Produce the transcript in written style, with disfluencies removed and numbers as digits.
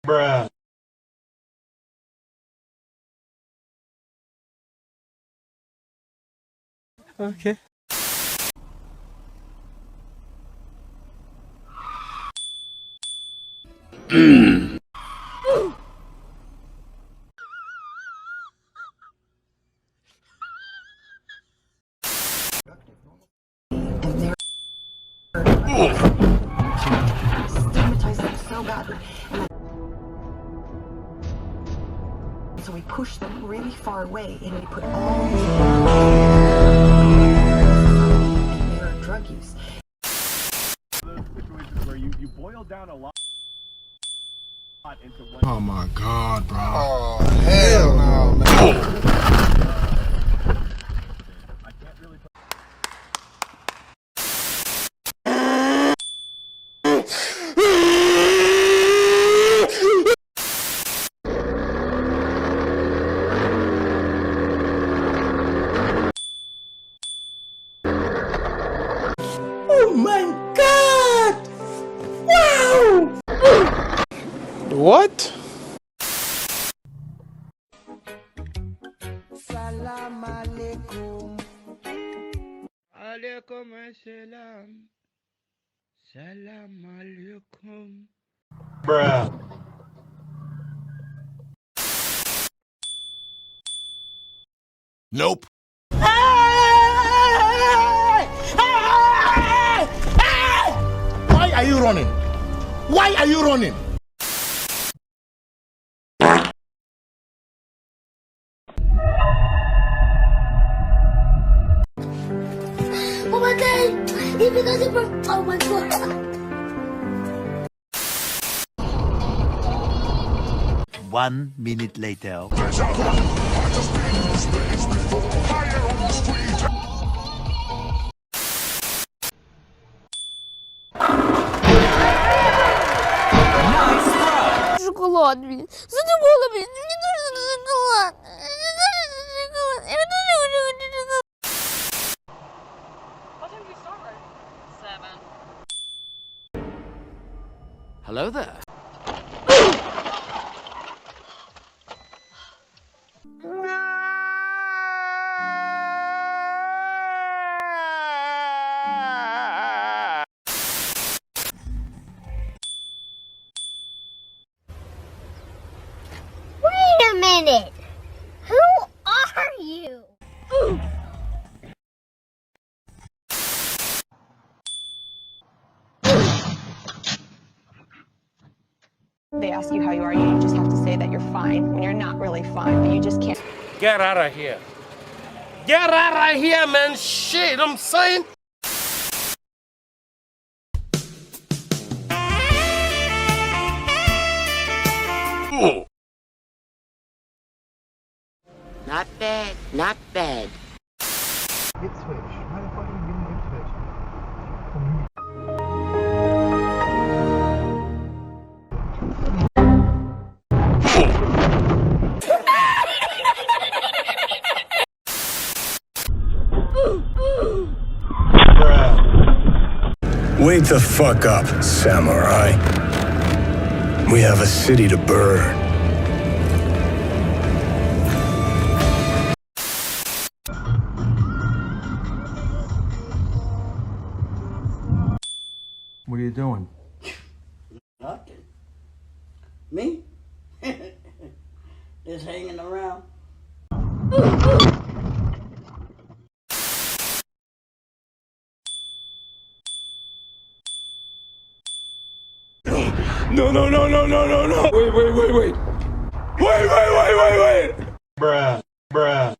Bruh. Okay. Stigmatize them so badly. And so we push them really far away and we put all these and their drug use. Those situations where you boil down a lot into one. Oh my god, bro. Oh, hell no, man. I can't really put Oh my god! Wow! What? Salam alaikum. Alaikum assalam. Salam alaikum. Bruh. Nope. Why are you running? Why are you running? Oh my god! If it doesn't work, oh my god! 1 minute later. Шоколад, блин. Задумала, блин. Мне нужен шоколад. Мне нужен шоколад. Я тоже хочу шоколад. What time do you start? 7. Hello there. Wait a minute. Who are you? They ask you how you are, you just have to say that you're fine when you're not really fine, but you just can't. Get out of here. Get out of here, man. Shit, I'm saying. Not bad, not bad. Hit switch. Why the fuck are you giving hit switch? Wake the fuck up, samurai. We have a city to burn. What are you doing? Nothing. Me? Just hanging around. No, no, no, no, no, no, no. Wait. Wait. Bruh. Bruh.